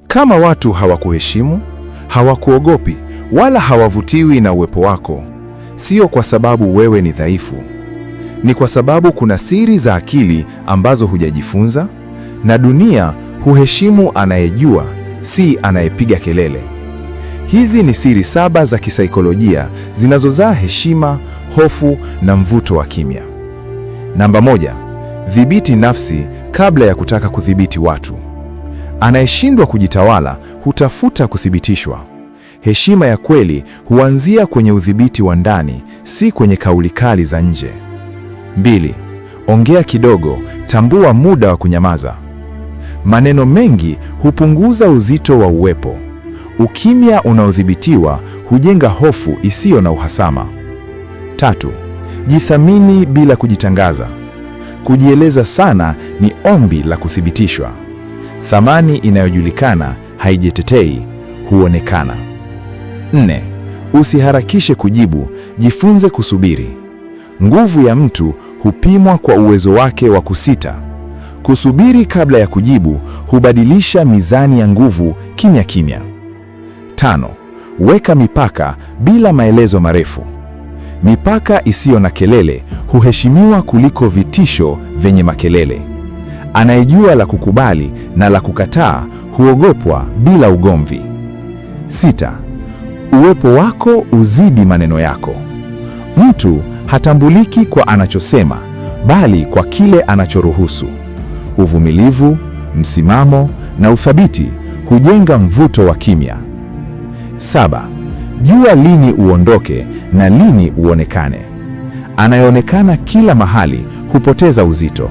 Kama watu hawakuheshimu, hawakuogopi, wala hawavutiwi na uwepo wako, sio kwa sababu wewe ni dhaifu. Ni kwa sababu kuna siri za akili ambazo hujajifunza, na dunia huheshimu anayejua, si anayepiga kelele. Hizi ni siri 7 za kisaikolojia zinazozaa heshima, hofu na mvuto wa kimya. Namba 1, dhibiti nafsi kabla ya kutaka kudhibiti watu. Anayeshindwa kujitawala hutafuta kuthibitishwa. Heshima ya kweli huanzia kwenye udhibiti wa ndani, si kwenye kauli kali za nje. 2, ongea kidogo, tambua muda wa kunyamaza. Maneno mengi hupunguza uzito wa uwepo. Ukimya unaodhibitiwa hujenga hofu isiyo na uhasama. 3, jithamini bila kujitangaza. Kujieleza sana ni ombi la kuthibitishwa. Thamani inayojulikana haijitetei, huonekana. 4, usiharakishe kujibu, jifunze kusubiri. Nguvu ya mtu hupimwa kwa uwezo wake wa kusita. Kusubiri kabla ya kujibu hubadilisha mizani ya nguvu kimya kimya. 5, weka mipaka bila maelezo marefu. Mipaka isiyo na kelele huheshimiwa kuliko vitisho vyenye makelele. Anayejua la kukubali na la kukataa huogopwa bila ugomvi. 6, uwepo wako uzidi maneno yako. Mtu hatambuliki kwa anachosema, bali kwa kile anachoruhusu. Uvumilivu, msimamo na uthabiti hujenga mvuto wa kimya. 7, jua lini uondoke na lini uonekane. Anayeonekana kila mahali hupoteza uzito.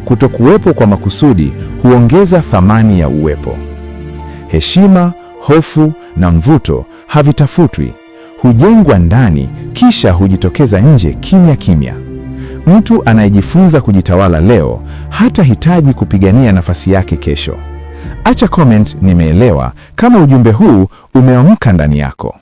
Kutokuwepo kwa makusudi huongeza thamani ya uwepo. Heshima, hofu na mvuto havitafutwi, hujengwa ndani kisha hujitokeza nje kimya kimya. Mtu anayejifunza kujitawala leo hatahitaji kupigania nafasi yake kesho. Acha comment nimeelewa kama ujumbe huu umeamka ndani yako.